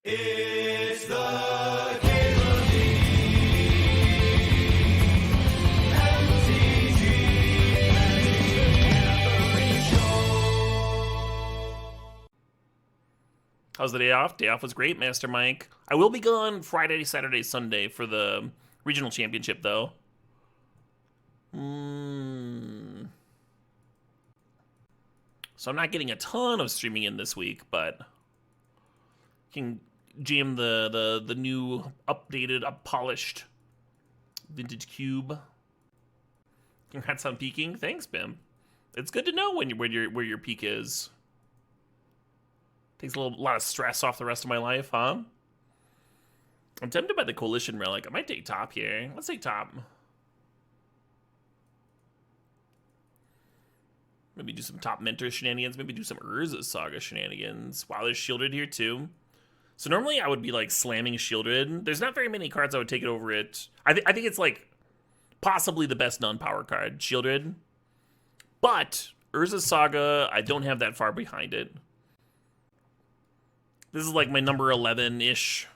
It's the Game of the MTG Show. How's the day off? Day off was great, Master Mike. I will be gone Friday, Saturday, Sunday for the regional championship, though. So I'm not getting a ton of streaming in this week, but can jam the new updated, polished vintage cube. Congrats on peaking. Thanks, Bim. It's good to know where your peak is. Takes a lot of stress off the rest of my life, huh? I'm tempted by the Coalition Relic. I might take top here. Let's take top. Maybe do some top Mentor shenanigans. Maybe do some Urza Saga shenanigans. Wow, there's Shieldred here too. So normally I would be like slamming Shieldred. There's not very many cards I would take it over it. I think it's like possibly the best non-power card, Shieldred. But Urza Saga, I don't have that far behind it. This is like my number 11-ish.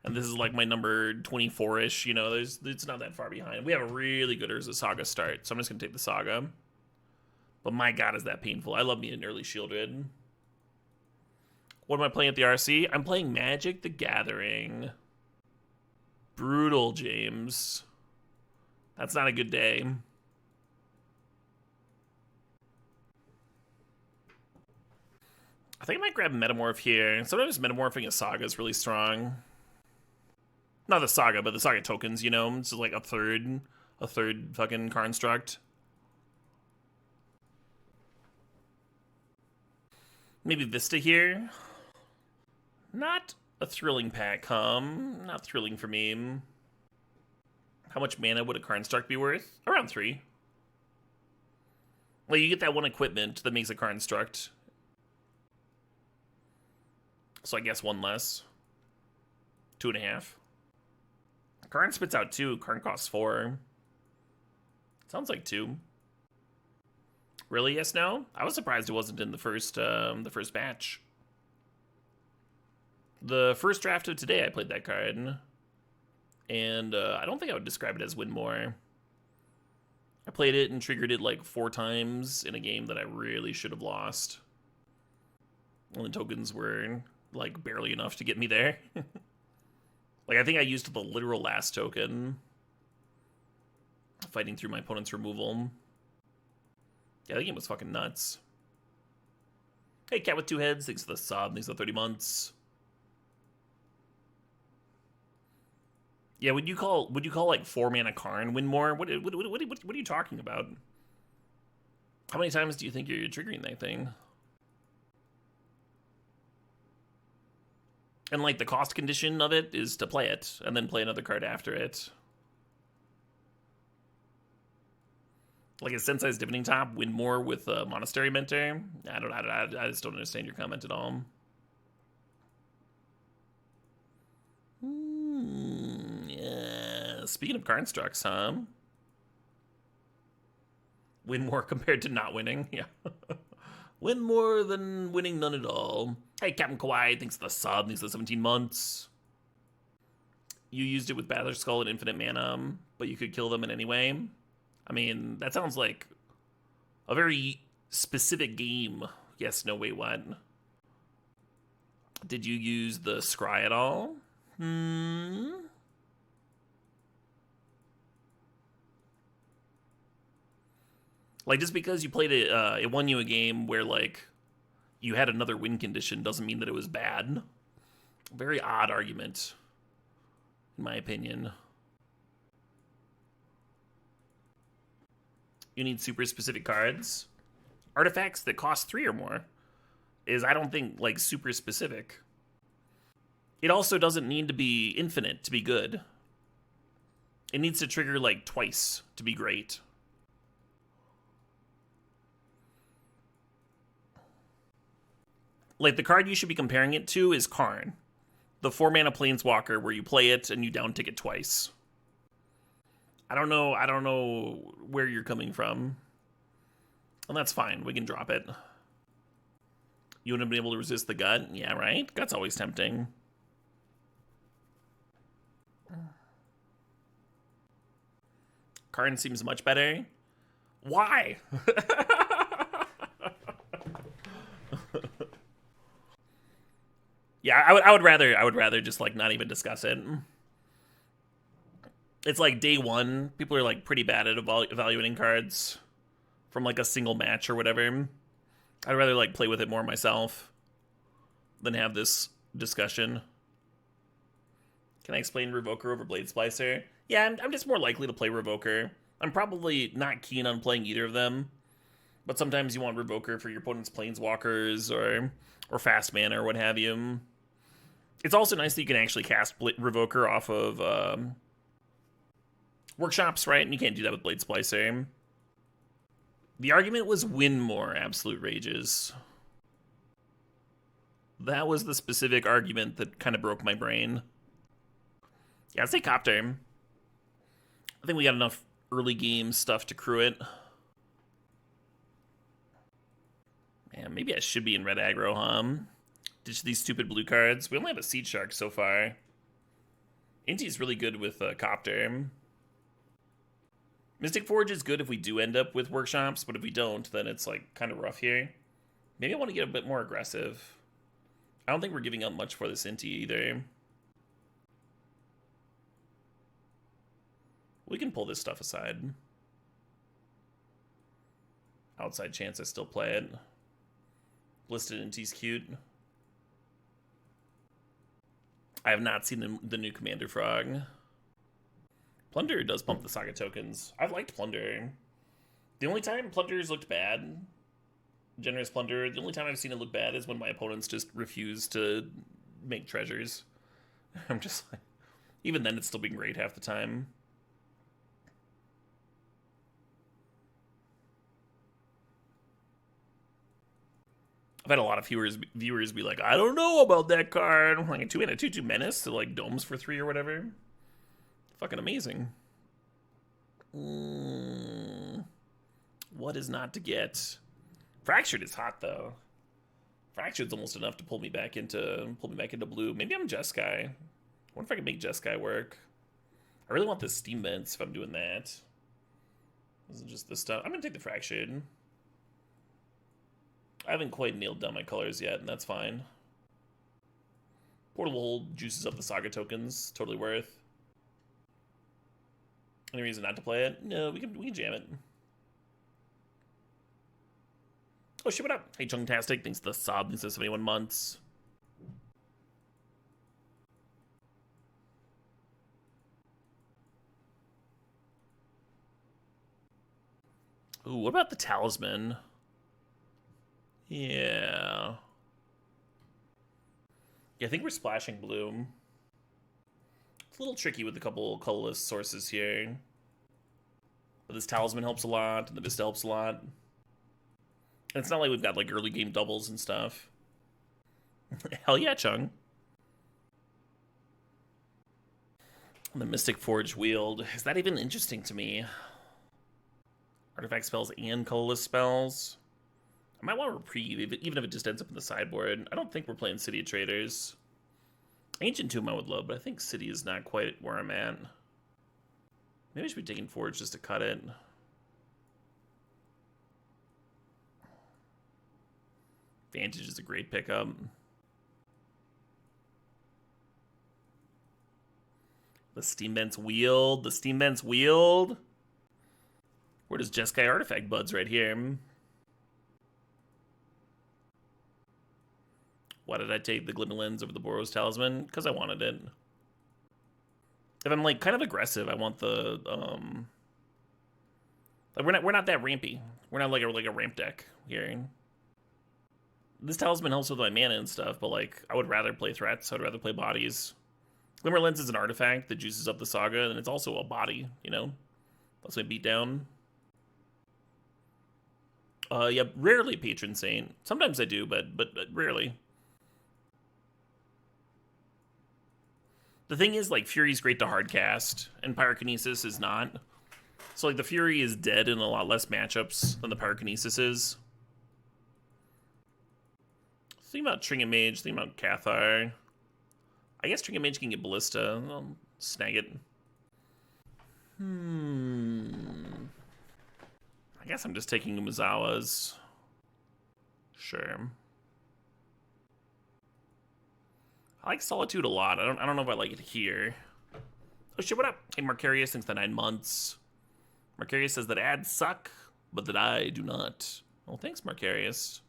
And this is like my number 24-ish. You know, it's not that far behind. We have a really good Urza Saga start. So I'm just going to take the Saga. But my god, is that painful. I love me an early Shieldred. What am I playing at the RC? I'm playing Magic the Gathering. Brutal, James. That's not a good day. I think I might grab Metamorph here. Sometimes Metamorphing a Saga is really strong. Not the Saga, but the Saga tokens, you know? It's just like a third fucking construct. Maybe Vista here. Not a thrilling pack, Not thrilling for me. How much mana would a construct be worth? Around 3. Well, you get that one equipment that makes a construct. So I guess 1 less. 2.5. Karn spits out 2. Karn costs 4. Sounds like 2. Really? Yes, no? I was surprised it wasn't in the first batch. The first draft of today, I played that card. And I don't think I would describe it as win more. I played it and triggered it like 4 times in a game that I really should have lost. And the tokens were like barely enough to get me there. Like, I think I used the literal last token. Fighting through my opponent's removal. Yeah, the game was fucking nuts. Hey, Cat with 2 heads. Thanks for the sub. Thanks for the 30 months. Yeah, would you call like 4 mana Karn win more? What are you talking about? How many times do you think you're triggering that thing? And like the cost condition of it is to play it and then play another card after it. Like a Sensei's Divining Top win more with a Monastery Mentor? I just don't understand your comment at all. Yeah. Speaking of constructs, huh? Win more compared to not winning. Yeah. Win more than winning none at all. Hey, Captain Kawaii, thanks for the sub. Thanks for the 17 months. You used it with Batterskull and Infinite Mana, but you could kill them in any way. I mean, that sounds like a very specific game. Yes, no, wait, what? Did you use the Scry at all? Like, just because you played it, it won you a game where, like, you had another win condition doesn't mean that it was bad. Very odd argument, in my opinion. You need super specific cards. Artifacts that cost 3 or more is, I don't think, like, super specific. It also doesn't need to be infinite to be good. It needs to trigger, like, twice to be great. Like, the card you should be comparing it to is Karn. The 4 mana Planeswalker where you play it and you down tick it twice. I don't know where you're coming from. And that's fine. We can drop it. You wouldn't have been able to resist the gut? Yeah, right? Gut's always tempting. Karn seems much better. Why? Yeah, I would rather just like not even discuss it. It's like day one, people are like pretty bad at evaluating cards from like a single match or whatever. I'd rather like play with it more myself than have this discussion. Can I explain Revoker over Blade Splicer? Yeah, I'm just more likely to play Revoker. I'm probably not keen on playing either of them, but sometimes you want Revoker for your opponent's Planeswalkers or fast mana or what have you. It's also nice that you can actually cast Revoker off of workshops, right? And you can't do that with Blade Splicer. The argument was win more Absolute Rages. That was the specific argument that kind of broke my brain. Yeah, I'd say Copter. I think we got enough early game stuff to crew it. Man, maybe I should be in red aggro, huh? Ditch these stupid blue cards. We only have a Seedshark so far. Inti's really good with Copter. Mystic Forge is good if we do end up with workshops, but if we don't, then it's like kind of rough here. Maybe I want to get a bit more aggressive. I don't think we're giving up much for this Inti either. We can pull this stuff aside. Outside chance I still play it. Blisted Inti's cute. I have not seen the new Commander Frog. Plunderer does pump the Saga tokens. I've liked Plunderer. The only time Plunderer's looked bad, Generous Plunderer, the only time I've seen it look bad is when my opponents just refuse to make treasures. I'm just like, even then it's still being great half the time. I've had a lot of viewers be like, I don't know about that card. I'm like, a 2-mana 2/2 menace to like domes for 3 or whatever. Fucking amazing. What is not to get? Fractured is hot though. Fractured's almost enough to pull me back into blue. Maybe I'm Jeskai. I wonder if I can make Jeskai work. I really want this Steam Vents if I'm doing that. This is just this stuff. I'm gonna take the Fractured. I haven't quite nailed down my colors yet, and that's fine. Portable Hold juices up the Saga tokens. Totally worth. Any reason not to play it? No, we can jam it. Oh shit, what up? Hey Chungtastic, thanks to the sub, thanks to 71 months. Ooh, what about the Talisman? Yeah. Yeah, I think we're splashing blue. It's a little tricky with a couple colorless sources here. But this Talisman helps a lot, and the Vista helps a lot. And it's not like we've got like early game doubles and stuff. Hell yeah, Chung. And the Mystic Forge wield. Is that even interesting to me? Artifact spells and colorless spells. I might want to reprieve, even if it just ends up in the sideboard. I don't think we're playing City of Traders. Ancient Tomb I would love, but I think City is not quite where I'm at. Maybe I should be taking Forge just to cut it. Vantage is a great pickup. The Steam Vents wield. The Steam Vents wield. Where does Jeskai Artifact Buds right here? Why did I take the Glimmer Lens over the Boros Talisman? Because I wanted it. If I'm like kind of aggressive, I want the like we're not that rampy. We're not like a ramp deck here. This Talisman helps with my mana and stuff, but like I would rather play threats. I'd rather play bodies. Glimmer Lens is an artifact that juices up the Saga, and it's also a body, you know? Lets me beat down. Yeah, rarely Patron Saint. Sometimes I do, but rarely. The thing is, like, Fury's great to hardcast, and Pyrokinesis is not. So, like, the Fury is dead in a lot less matchups than the Pyrokinesis is. Think about Trinket Mage, think about Cathar. I guess Trinket Mage can get Ballista. I'll snag it. I guess I'm just taking Umezawa's. Sure. I like Solitude a lot. I don't know if I like it here. Oh shit, what up? Hey, Marcarius, thanks for the 9 months. Marcarius says that ads suck, but that I do not. Well, thanks, Marcarius.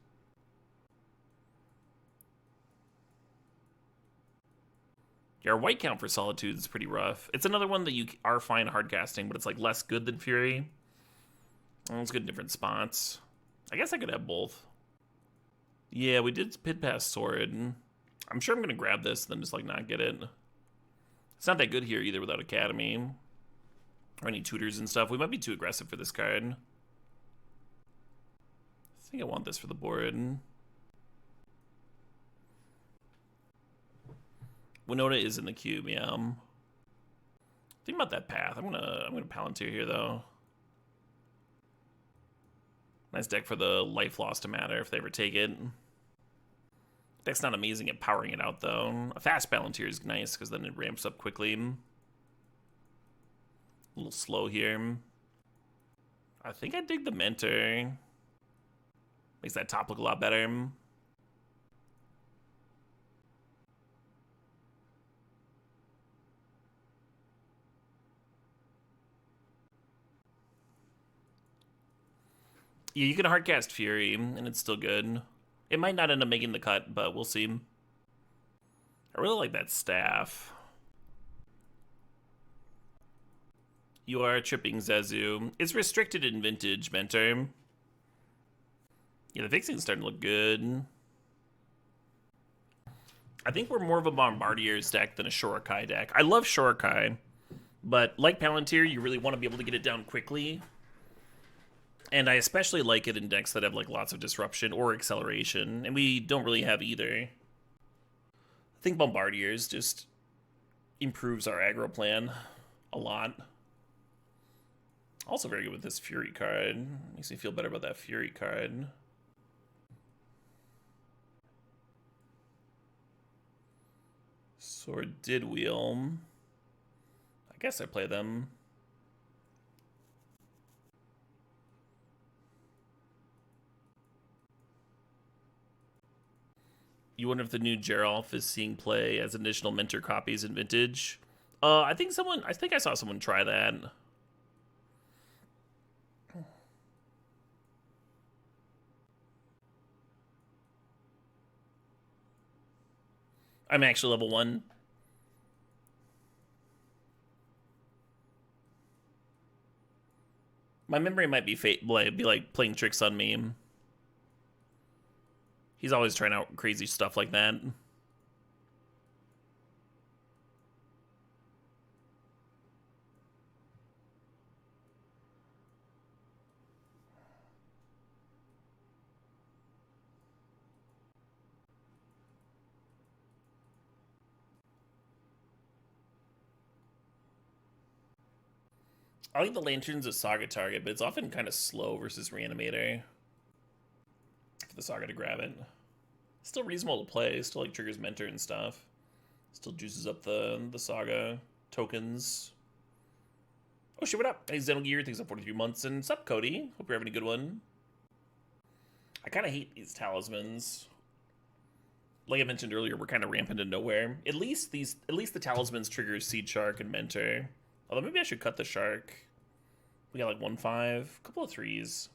Yeah, our white count for Solitude is pretty rough. It's another one that you are fine hardcasting, but it's like less good than Fury. Oh, it's good in different spots. I guess I could have both. Yeah, we did Pit Pass Sword. I'm sure I'm gonna grab this, then just like not get it. It's not that good here either without Academy. Or any tutors and stuff. We might be too aggressive for this card. I think I want this for the board. Winota is in the cube, yeah. Think about that path. I'm gonna Palantir here though. Nice deck for the life loss to matter if they ever take it. Deck's not amazing at powering it out though. A fast Palantir is nice because then it ramps up quickly. A little slow here. I think I dig the Mentor. Makes that top look a lot better. Yeah, you can hardcast Fury, and it's still good. It might not end up making the cut, but we'll see. I really like that staff. You are tripping, Zazu. It's restricted in Vintage, Mentor. Yeah, the fixing's starting to look good. I think we're more of a Bombardiers deck than a Shorikai deck. I love Shorikai, but like Palantir, you really want to be able to get it down quickly. And I especially like it in decks that have like lots of disruption or acceleration, and we don't really have either. I think Bombardiers just improves our aggro plan a lot. Also very good with this Fury card. Makes me feel better about that Fury card. Sword did wheel. I guess I play them. You wonder if the new Geralf is seeing play as additional Mentor copies in Vintage. I think I saw someone try that. I'm actually level 1. My memory might be like playing tricks on me. He's always trying out crazy stuff like that. I like the Lanterns as Saga target, but it's often kind of slow versus Reanimator. For the Saga to grab it. Still reasonable to play, still like triggers Mentor and stuff. Still juices up the Saga tokens. Oh shit, what up? Hey Xenogear, thanks for 43 months, and what's up Cody? Hope you're having a good one. I kind of hate these talismans. Like I mentioned earlier, we're kind of rampant to nowhere. At least the talismans trigger Seedshark and Mentor. Although maybe I should cut the Shark. We got like 1/5, a couple of 3s.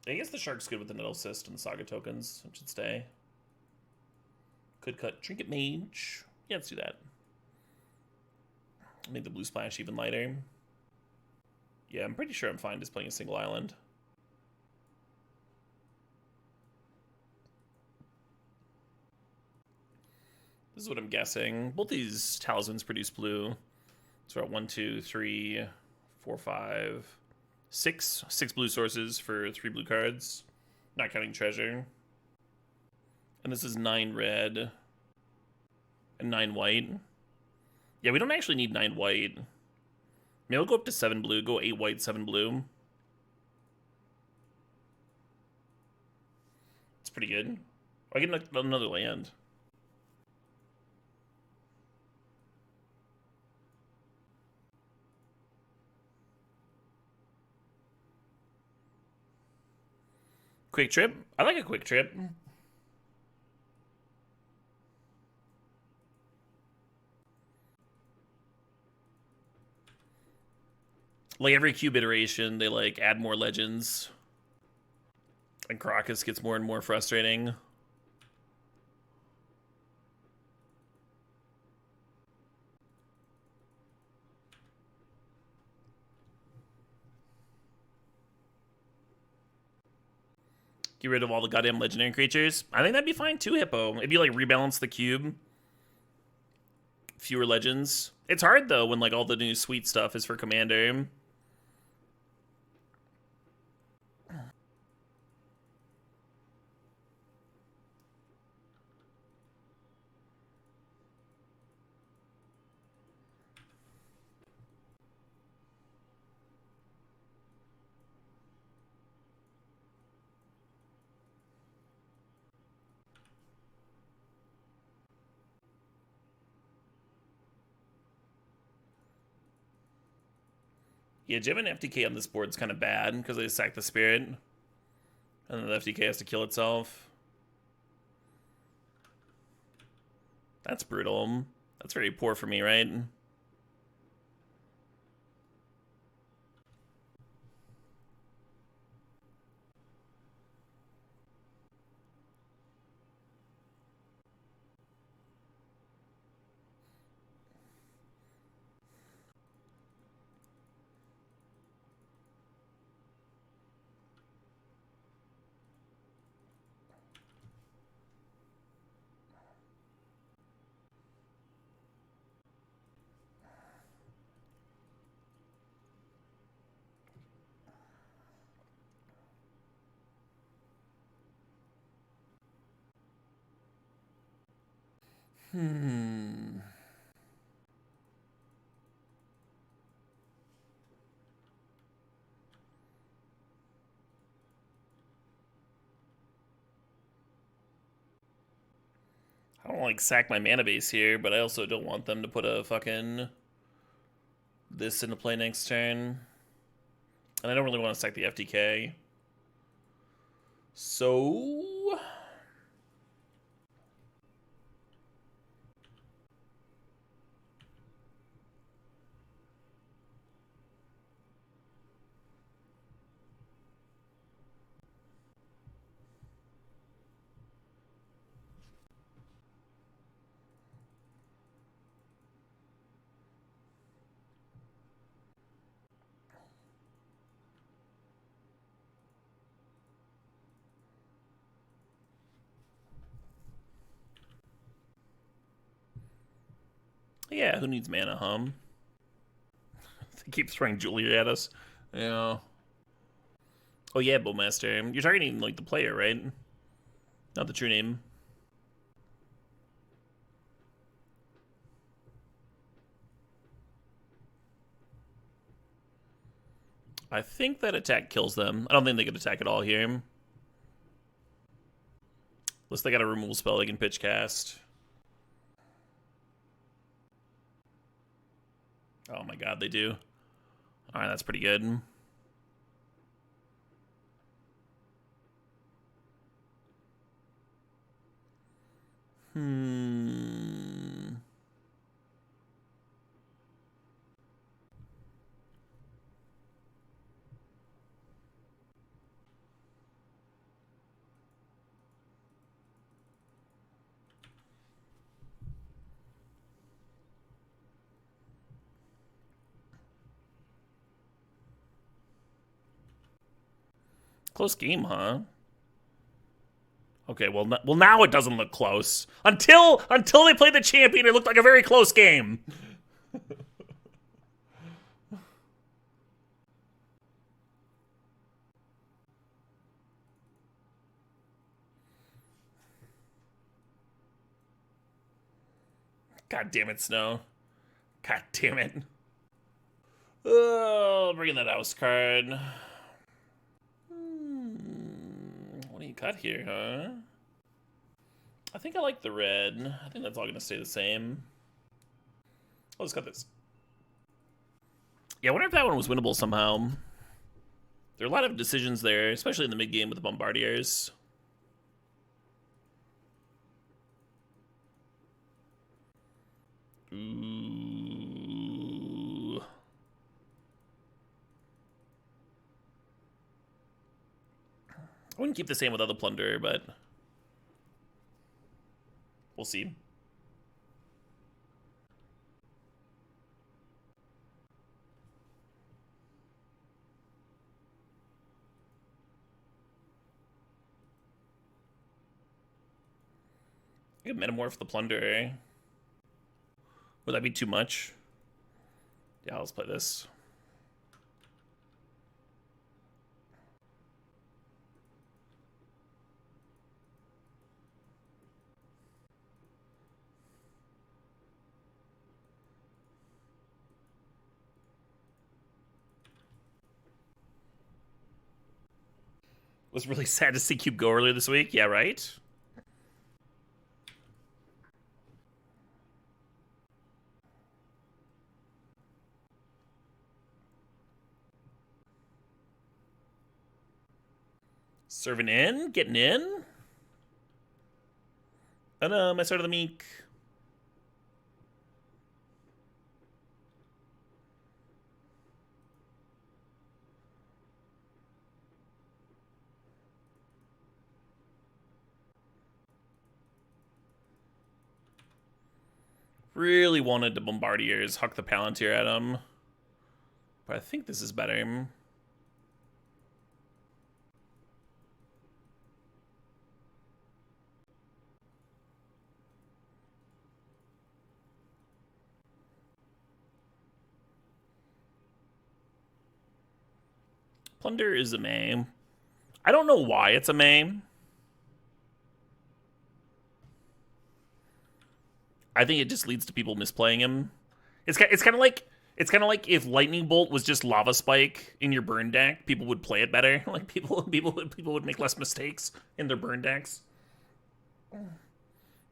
I guess the Shark's good with the Nettlecyst and the Saga tokens. It should stay. Could cut Trinket Mage. Yeah, let's do that. Make the blue splash even lighter. Yeah, I'm pretty sure I'm fine just playing a single island. This is what I'm guessing. Both these talismans produce blue. So we're at 1, 2, 3, 4, 5, 6. 6 blue sources for 3 blue cards. Not counting treasure. And this is 9 red. And 9 white. Yeah, we don't actually need 9 white. Maybe we'll go up to 7 blue. Go 8 white, 7 blue. It's pretty good. Oh, I get another land. quick trip. I like a quick trip. Like every cube iteration, they like add more legends. And Crocus gets more and more frustrating. Get rid of all the goddamn legendary creatures. I think that'd be fine too, Hippo. If you like rebalance the cube. Fewer legends. It's hard though when like all the new sweet stuff is for Commander. Yeah, jamming FTK on this board is kind of bad because they sack the spirit. And then the FTK has to kill itself. That's brutal. That's very poor for me, right? I don't like sack my mana base here, but I also don't want them to put a fucking this into play next turn. And I don't really want to sack the FTK. So yeah, who needs mana, hum? They keep throwing Julia at us. Yeah. Oh yeah, Bowmaster. You're targeting like the player, right? Not the true name. I think that attack kills them. I don't think they could attack at all here. Unless they got a removal spell they can pitch cast. Oh my god, they do. Alright, that's pretty good. Close game, huh? Okay, well, now it doesn't look close. Until they played the champion, it looked like a very close game. God damn it, Snow. God damn it. Oh, bring in that house card. What do you got here, huh? I think I like the red. I think that's all gonna stay the same. Oh, let's cut this. Yeah, I wonder if that one was winnable somehow. There are a lot of decisions there, especially in the mid game with the Bombardiers. Ooh. I wouldn't keep the same with other Plunderer, but we'll see. I could Metamorph the Plunderer. Would that be too much? Yeah, let's play this. Was really sad to see Cube go earlier this week. Yeah, right? Serving in? Getting in? Oh no, my start of the meek. Really wanted the Bombardiers huck the Palantir at him. But I think this is better. Plunder is a May. I don't know why it's a May. I think it just leads to people misplaying him. It's kind of like if Lightning Bolt was just Lava Spike in your burn deck, people would play it better. Like people would make less mistakes in their burn decks.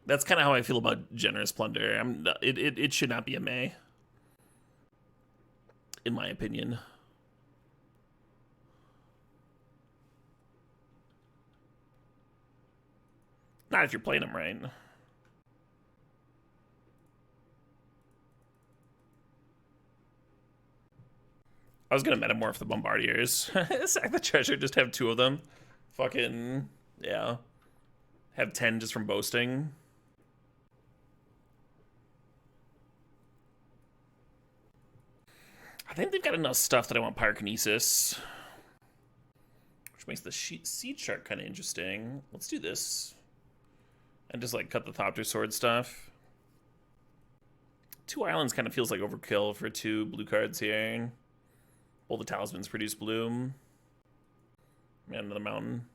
That's kind of how I feel about Generous Plunderer. It should not be a May, in my opinion. Not if you're playing him right. I was gonna Metamorph the Bombardiers. Sack the treasure, just have 2 of them. Fucking, yeah. Have 10 just from boasting. I think they've got enough stuff that I want Pyrokinesis. Which makes the Seedshark kind of interesting. Let's do this. And just like cut the Thopter Sword stuff. 2 islands kind of feels like overkill for 2 blue cards here. All the talismans produce bloom. And another mountain.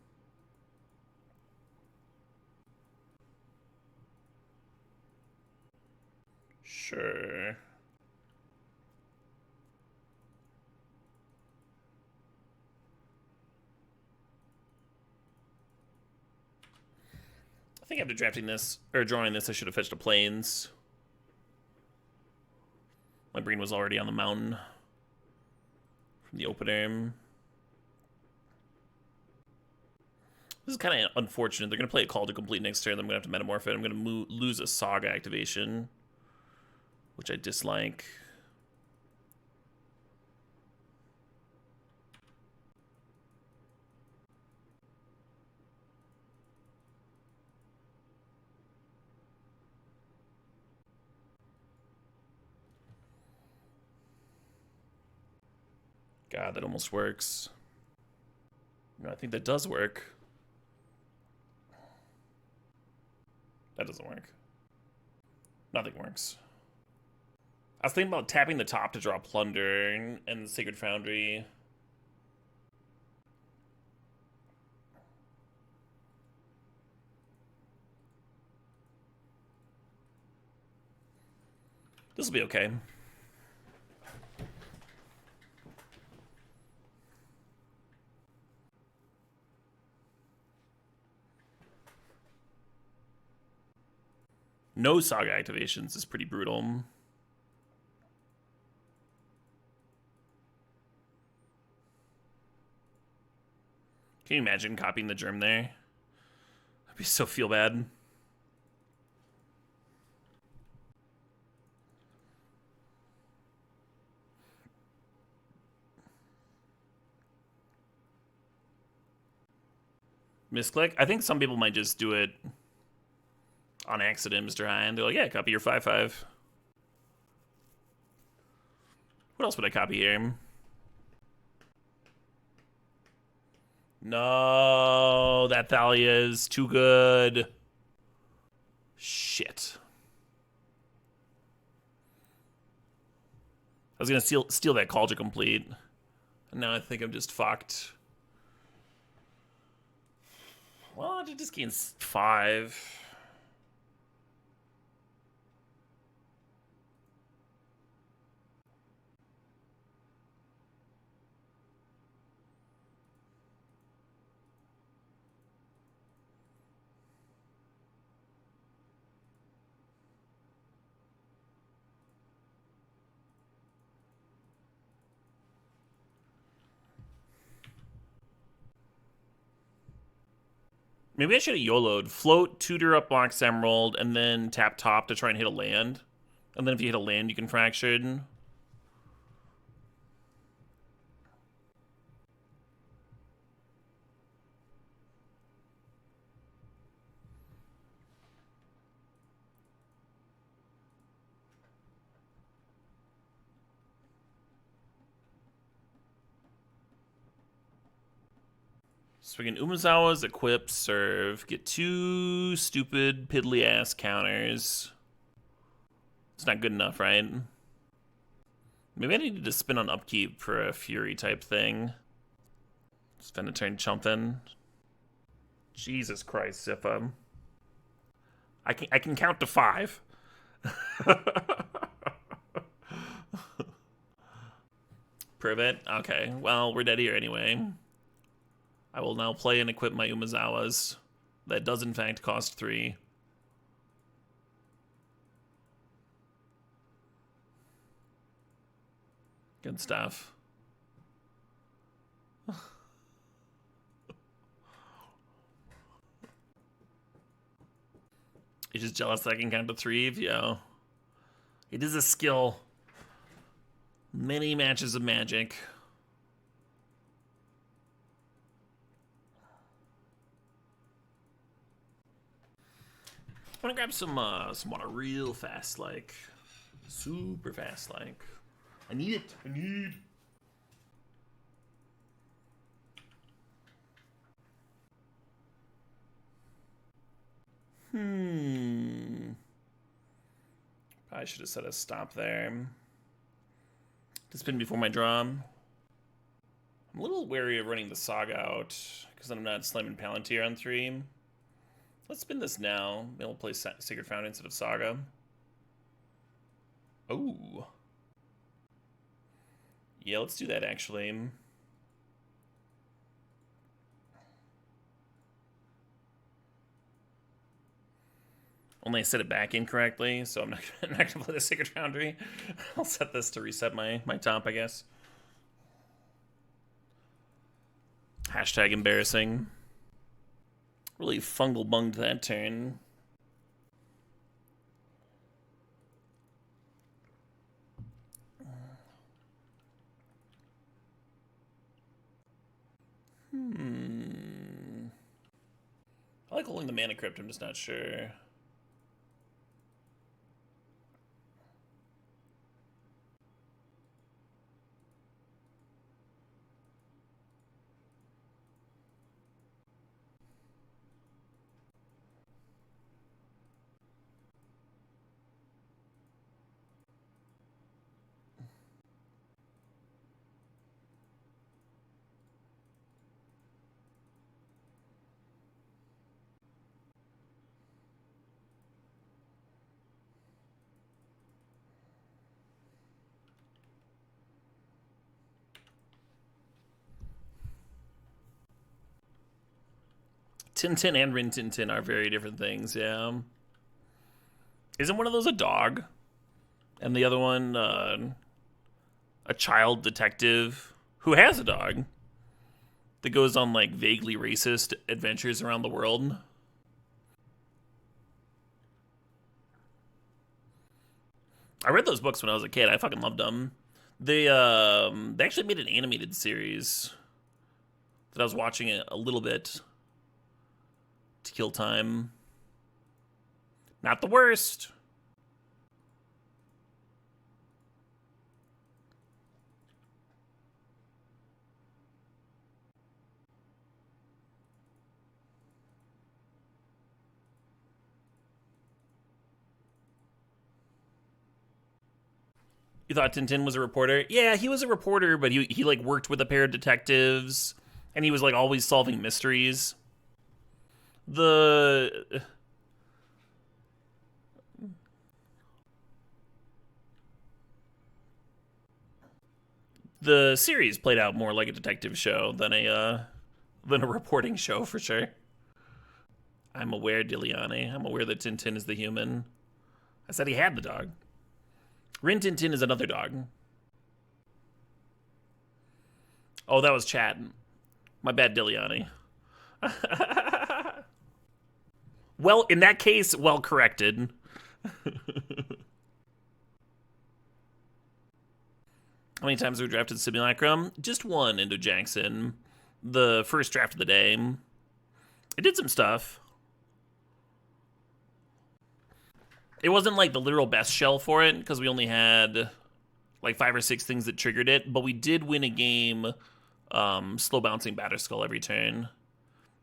Sure. I think after drafting this, or drawing this, I should have fetched a plains. My brain was already on the mountain. From the opener. This is kind of unfortunate. They're going to play a Call to Complete next turn. I'm going to have to Metamorph it. I'm going to lose a Saga activation, which I dislike. God, that almost works. No, I think that does work. That doesn't work. Nothing works. I was thinking about tapping the top to draw Plunder and Sacred Foundry. This will be okay. No Saga activations is pretty brutal. Can you imagine copying the germ there? I'd be so feel bad. Misclick? I think some people might just do it on accident, Mr. Hine. They're like, yeah, copy your 5/5. What else would I copy here? No, that Thalia is too good. Shit. I was gonna steal that Cauldron Complete. And now I think I'm just fucked. Well, it just gains 5. Maybe I should have YOLO'd. Float, tutor up Mox Emerald, and then tap top to try and hit a land. And then if you hit a land, you can fractured. So we can Umezawa's equip, serve, get 2 stupid, piddly-ass counters. It's not good enough, right? Maybe I needed to spin on upkeep for a Fury type thing. Spend a turn chumping. Jesus Christ, Zippa. I can count to 5. Privet? Okay, well, we're dead here anyway. I will now play and equip my Umezawas. That does in fact cost 3. Good stuff. You're just jealous that I can count to 3, yo. It is a skill. Many matches of Magic. I want to grab some water real fast, like. Super fast, like. I need it. I need. Probably should have set a stop there. To spin before my draw. I'm a little wary of running the Saga out, because then I'm not slamming Palantir on 3. Let's spin this now. Maybe we'll play Sacred Foundry instead of Saga. Oh. Yeah, let's do that, actually. Only I set it back incorrectly, so I'm not going to play the Sacred Foundry. I'll set this to reset my top, I guess. Hashtag embarrassing. Really fungal bunged that turn. I like holding the Mana Crypt, I'm just not sure. Tintin and Rin Tintin are very different things, yeah. Isn't one of those a dog? And the other one, a child detective who has a dog. that goes on like vaguely racist adventures around the world. I read those books when I was a kid. I fucking loved them. They actually made an animated series that I was watching it a little bit to kill time. Not the worst. You thought Tintin was a reporter? Yeah, he was a reporter, but he like worked with a pair of detectives, and he was like always solving mysteries. The series played out more like a detective show than a reporting show for sure. I'm aware, Diliani. I'm aware that Tintin is the human. I said he had the dog. Rin Tintin is another dog. Oh, that was chat. My bad, Diliani. Well, in that case, well corrected. How many times have we drafted Simulacrum? Just one into Jackson. The first draft of the day. It did some stuff. It wasn't like the literal best shell for it, because we only had like 5 or 6 things that triggered it, but we did win a game slow bouncing Batterskull every turn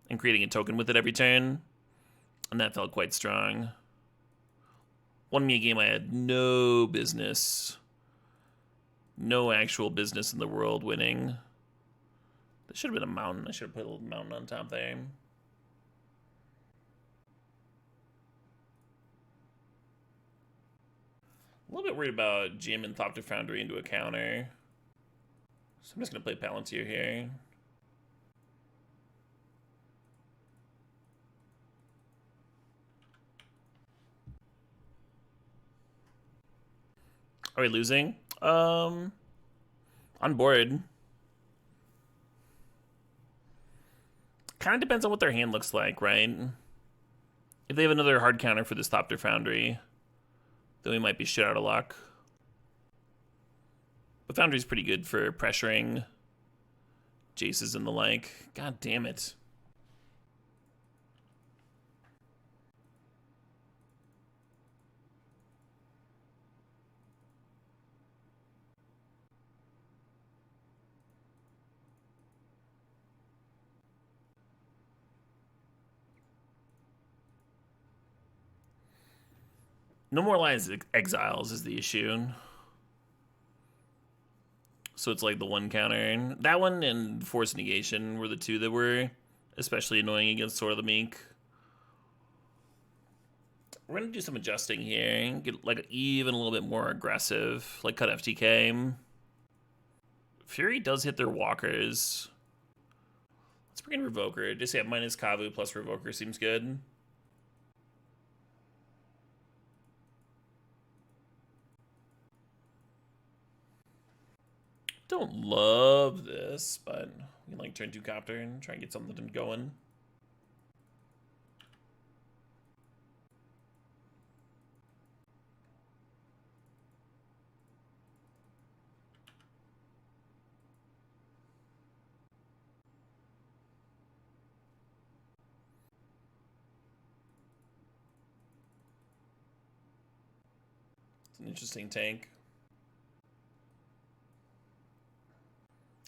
and creating a token with it every turn, and that felt quite strong. Won me a game I had no business, no actual business in the world winning. That should have been a mountain. I should have put a little mountain on top there. A little bit worried about jamming Thopter Foundry into a counter. So I'm just going to play Palantir here. Are we losing? On board. Kind of depends on what their hand looks like, right? If they have another hard counter for this Thopter Foundry, then we might be shit out of luck. But Foundry's pretty good for pressuring Jaces and the like. God damn it. No more Lines Exiles is the issue. So it's like the one counter. That one and Force Negation were the two that were especially annoying against Sword of the Meek. We're going to do some adjusting here. Get like even a little bit more aggressive. Like cut FTK. Fury does hit their walkers. Let's bring in Revoker. Just have minus Kavu plus Revoker seems good. Don't love this, but we can like turn 2 Copter and try and get something going. It's an interesting tank.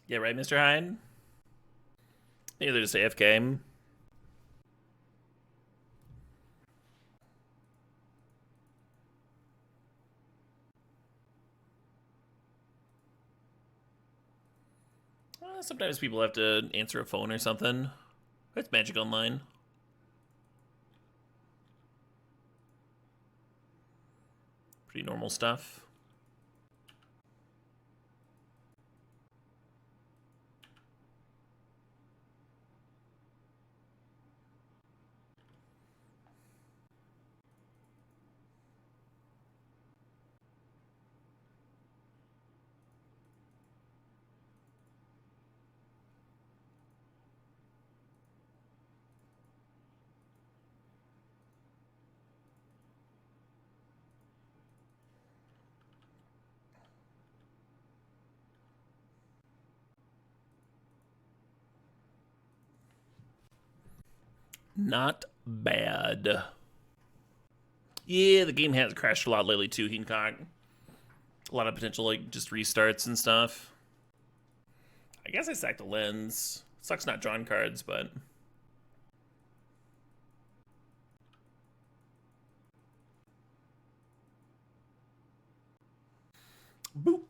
Yeah, right, Mr. Hyde? Maybe they're just AFK. Sometimes people have to answer a phone or something. It's Magic Online. Pretty normal stuff. Not bad. Yeah, the game has crashed a lot lately too, Hincock. A lot of potential, like, just restarts and stuff. I guess I sacked a lens. Sucks not drawing cards, but... Boop.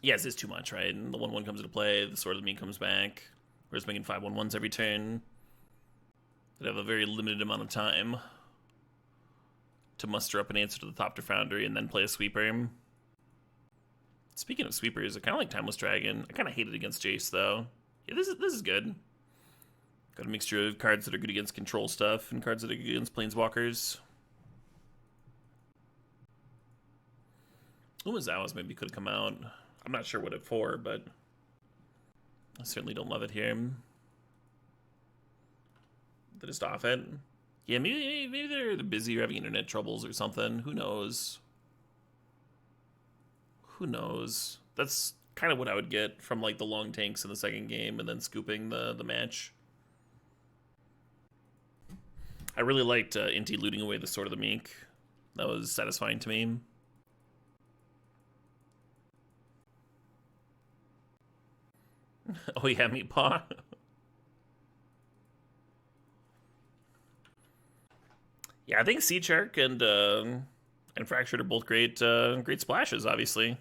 Yes, it's too much, right? And the 1/1 comes into play, the Sword of the Meat comes back. We're just making 5/1/1s every turn. They have a very limited amount of time to muster up an answer to the Thopter Foundry and then play a sweeper. Speaking of sweepers, I kind of like Timeless Dragon. I kind of hate it against Jace, though. Yeah, this is good. Got a mixture of cards that are good against control stuff and cards that are good against Planeswalkers. Umazawa's maybe could have come out. I'm not sure what it for, but I certainly don't love it here. They're just off it. Yeah, maybe they're busy or having internet troubles or something. Who knows? Who knows? That's kind of what I would get from, like, the long tanks in the second game and then scooping the match. I really liked Inti looting away the Sword of the Meek. That was satisfying to me. Oh yeah, Meat Paw. Yeah, I think Seedshark and Fractured are both great great splashes, obviously.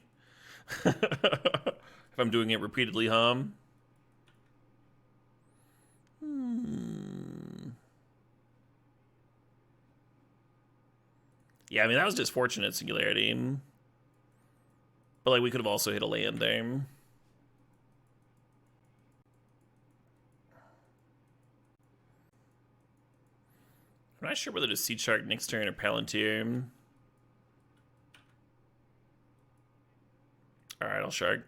If I'm doing it repeatedly, Yeah, I mean, that was just fortunate Singularity. But, like, we could have also hit a land there. I'm not sure whether to Seedshark next turn or Palantr. Alright, I'll Shark.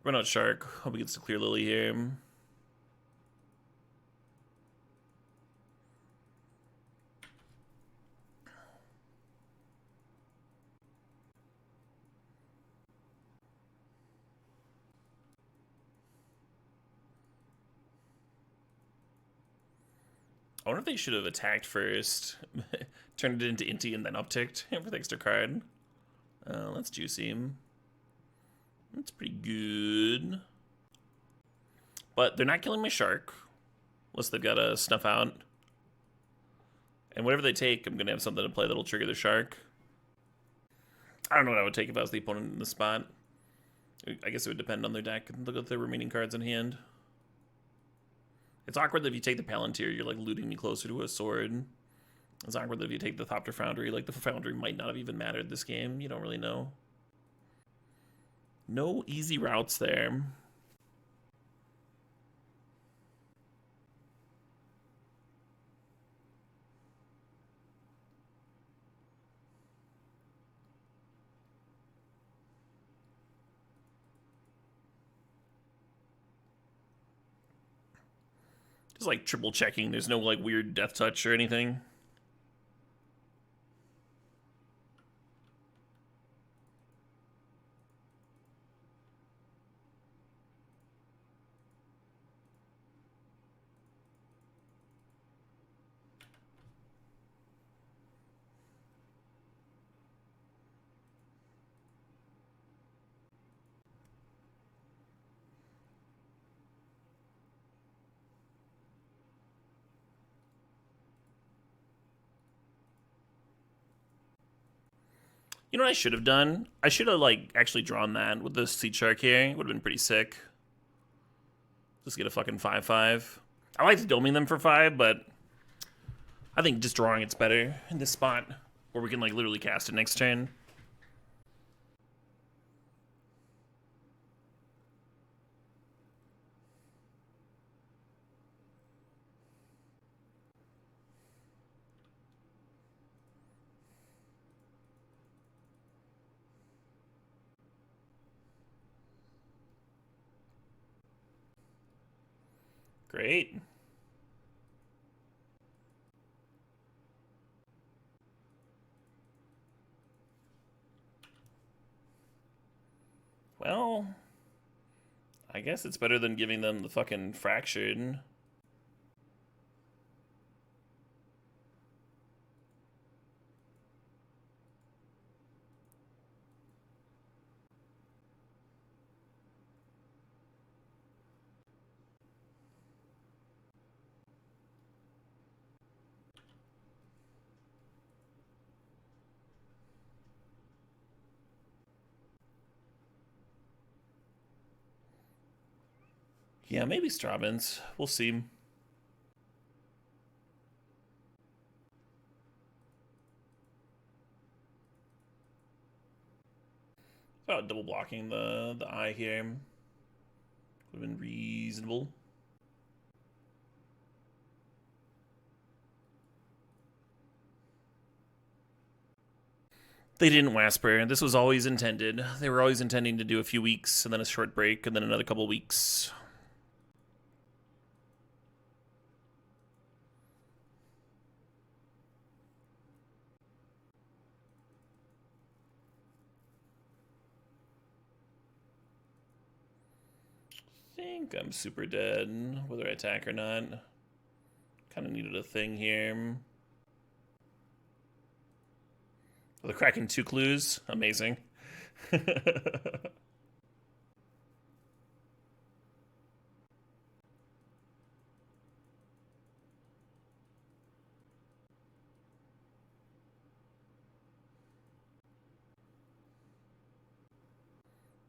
Run out Shark. Hope he gets to clear Lily here. I wonder if they should have attacked first, turned it into Inti, and then upticked for the extra card. That's juicy. That's pretty good. But they're not killing my Shark, unless they've got a Snuff Out. And whatever they take, I'm going to have something to play that'll trigger the Shark. I don't know what I would take if I was the opponent in the spot. I guess it would depend on their deck and look at their remaining cards in hand. It's awkward that if you take the Palantr, you're, like, looting me closer to a sword. It's awkward that if you take the Thopter Foundry, like, the Foundry might not have even mattered this game. You don't really know. No easy routes there. Just, like, triple checking. There's no, like, weird death touch or anything. You know what I should have done? I should have, like, actually drawn that with the Seedshark here. It would have been pretty sick. Just get a fucking 5/5. I like doming them for 5, but I think just drawing it's better in this spot where we can, like, literally cast it next turn. Great. Well, I guess it's better than giving them the fucking Fractured. Yeah, maybe Strabins. We'll see. About double blocking the eye here. Would have been reasonable. They didn't Whisper. This was always intended. They were always intending to do a few weeks and then a short break and then another couple weeks. I think I'm super dead, whether I attack or not. Kind of needed a thing here. The Kraken 2 clues. Amazing.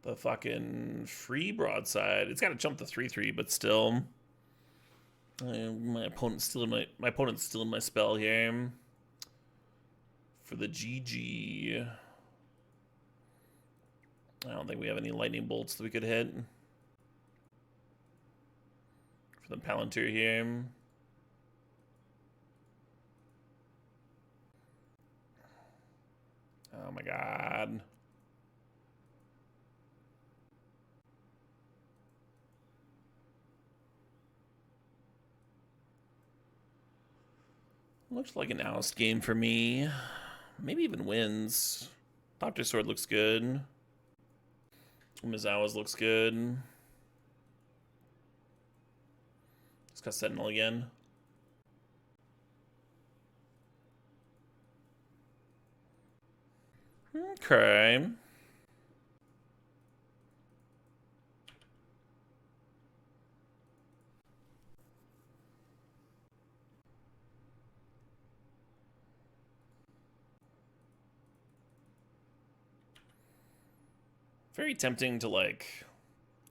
The fucking free broadside. It's got to jump the 3/3, but still. My opponent's still in my spell here. For the GG. I don't think we have any lightning bolts that we could hit. For the Palantr here. Oh my god. Looks like an oust game for me. Maybe even wins. Thopter Sword looks good. Mizawa's looks good. It's got Sentinel again. Okay. Very tempting to, like,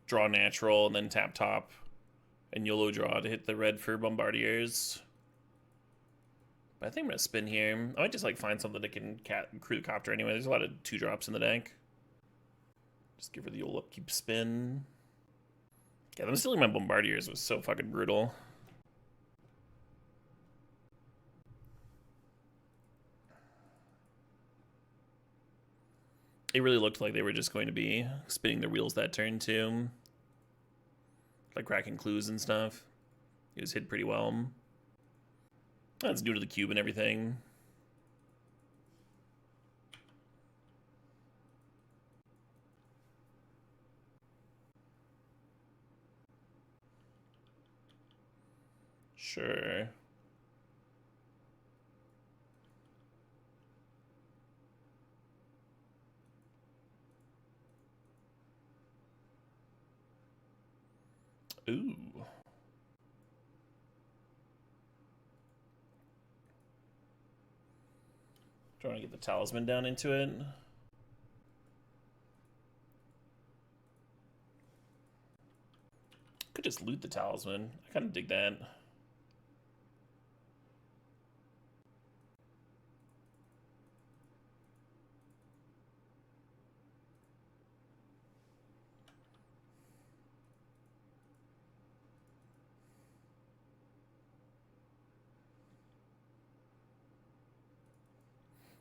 draw natural and then tap top and YOLO draw to hit the red for Bombardiers. But I think I'm going to spin here. I might just, like, find something that can crew the Copter anyway. There's a lot of 2-drops in the deck. Just give her the YOLO upkeep spin. Yeah, them stealing my Bombardiers was so fucking brutal. It really looked like they were just going to be spinning their wheels that turn too. Like cracking clues and stuff. It was hit pretty well. That's due to the cube and everything. Sure. Ooh. Trying to get the Talisman down into it. Could just loot the Talisman. I kind of dig that.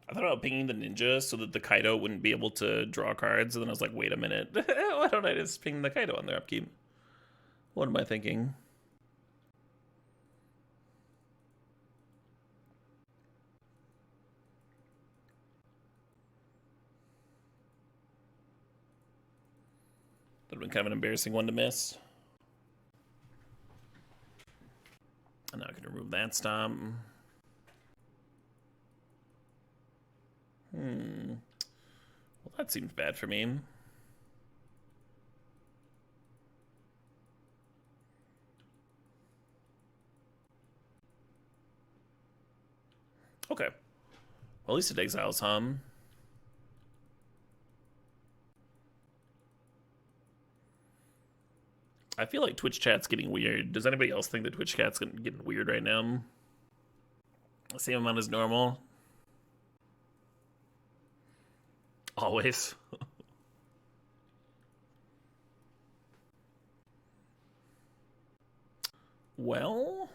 I thought about pinging the ninja so that the Kaido wouldn't be able to draw cards, and then I was like, wait a minute. Why don't I just ping the Kaido on their upkeep? What am I thinking? have been kind of an embarrassing one to miss. And now I can remove that stomp. Well, that seems bad for me. Okay. Well, at least it exiles hum. I feel like Twitch chat's getting weird. Does anybody else think that Twitch chat's getting weird right now? The same amount as normal? Always. Well...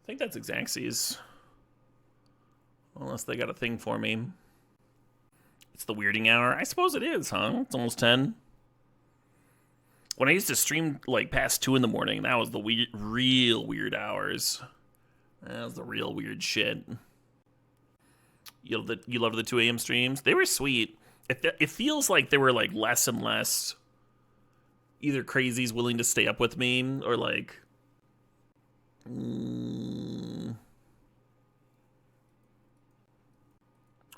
I think that's Xaxes. Unless they got a thing for me. It's the weirding hour. I suppose it is, huh? It's almost 10. When I used to stream like past 2 in the morning, that was the real weird hours. That was the real weird shit. You love the 2 a.m. streams? They were sweet. It feels like there were like less and less either crazies willing to stay up with me or like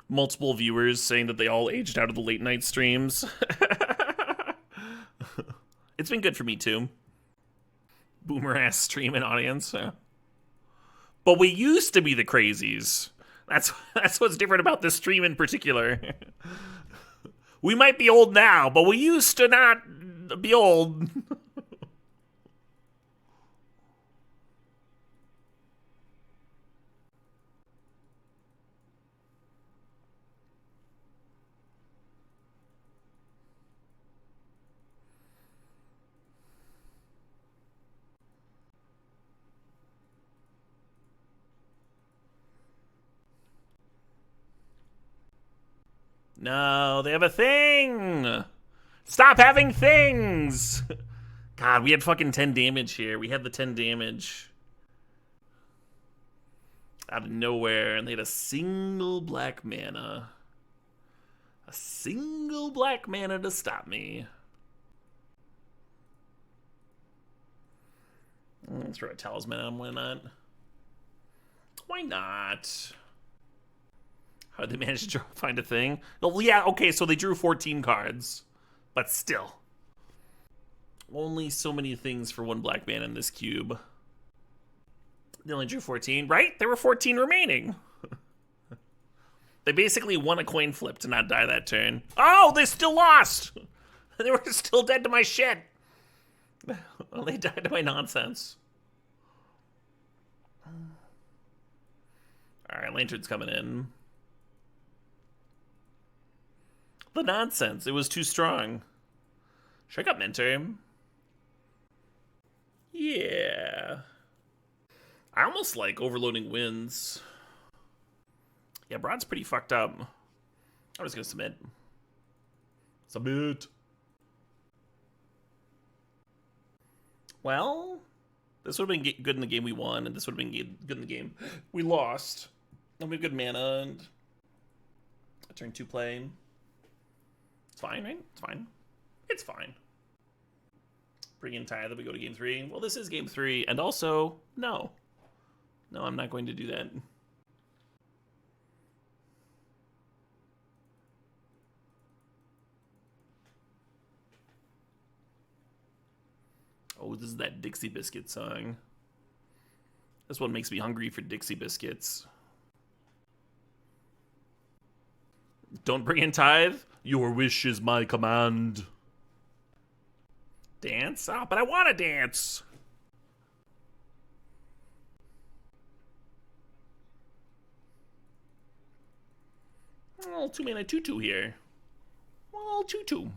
multiple viewers saying that they all aged out of the late night streams. It's been good for me too. Boomer ass stream and audience. But we used to be the crazies. That's what's different about this stream in particular. We might be old now, but we used to not be old. No, they have a thing! Stop having things! God, we had fucking 10 damage here. We had the 10 damage. Out of nowhere, and they had a single black mana. A single black mana to stop me. Let's throw a talisman on, why not? Why not? How did they manage to find a thing? Well, yeah, okay, so they drew 14 cards. But still. Only so many things for one black man in this cube. They only drew 14, right? There were 14 remaining. They basically won a coin flip to not die that turn. Oh, they still lost! They were still dead to my shit. Well, they died to my nonsense. Alright, Lantern's coming in. The nonsense. It was too strong. Should I got Mentor? Yeah. I almost like overloading wins. Yeah, Broad's pretty fucked up. I'm just gonna submit. Submit. Well, this would have been good in the game we won, and this would have been good in the game we lost. And we have good mana, and a turn 2 play. It's fine, right? It's fine. It's fine. Bring in Tithe, we go to game 3. Well, this is game 3, and also, no. No, I'm not going to do that. Oh, this is that Dixie Biscuit song. This one makes me hungry for Dixie Biscuits. Don't bring in Tithe? Your wish is my command. Dance? Oh, but I want to dance. Oh, 2 mana 2/2 here. Well, 2/2.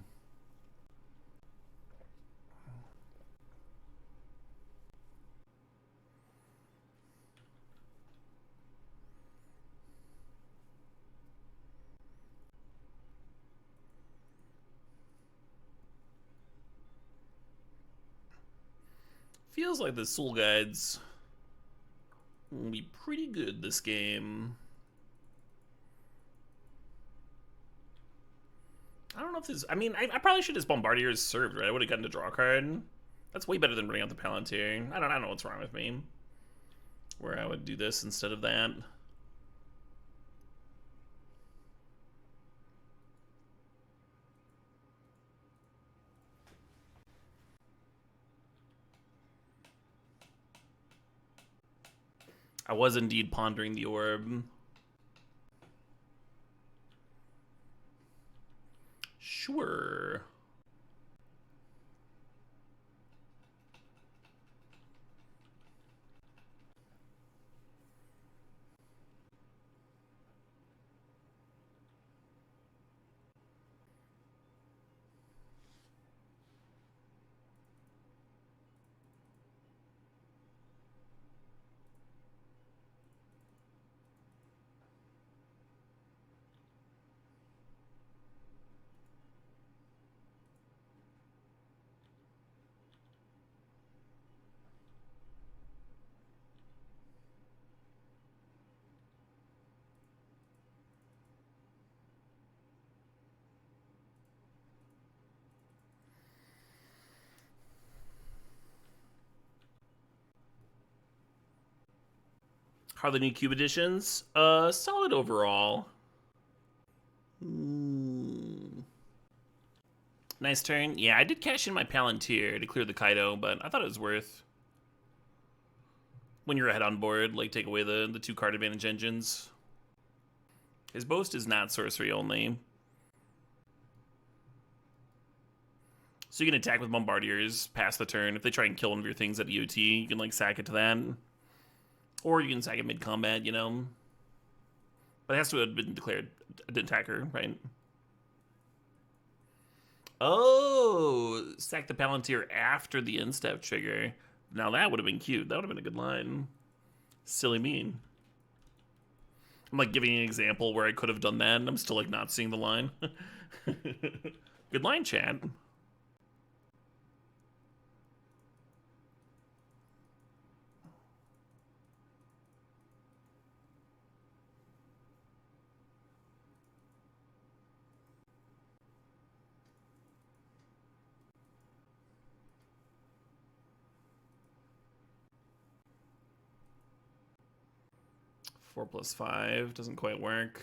Feels like the Soul Guides will be pretty good this game. I don't know if this... I mean, I probably should have Bombardiers served, right? I would have gotten to draw a card. That's way better than running out the Palantr. I don't know what's wrong with me. Where I would do this instead of that. I was indeed pondering the orb. Sure. How are the new Cube editions? Solid overall. Nice turn. Yeah, I did cash in my Palantr to clear the Kaido, but I thought it was worth. When you're ahead on board, like, take away the 2 card advantage engines. His boast is not sorcery only. So you can attack with Bombardiers, pass the turn. If they try and kill one of your things at EOT, you can, like, sack it to that. Or you can sack it mid-combat, you know. But it has to have been declared an attacker, right? Oh, sack the Palantr after the instep trigger. Now that would have been cute. That would have been a good line. Silly mean. I'm like giving an example where I could have done that and I'm still like not seeing the line. Good line, chat. Four plus 5 doesn't quite work.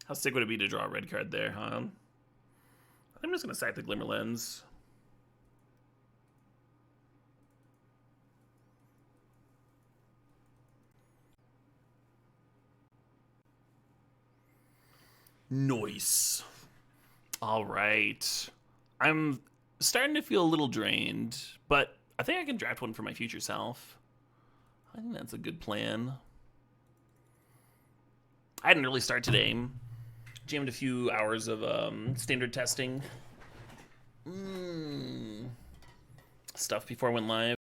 How sick would it be to draw a red card there, huh? I'm just gonna sack the Glimmer Lens. Nice. All right. I'm starting to feel a little drained, but I think I can draft one for my future self. I think that's a good plan. I had an early start today. Jammed a few hours of standard testing stuff before I went live.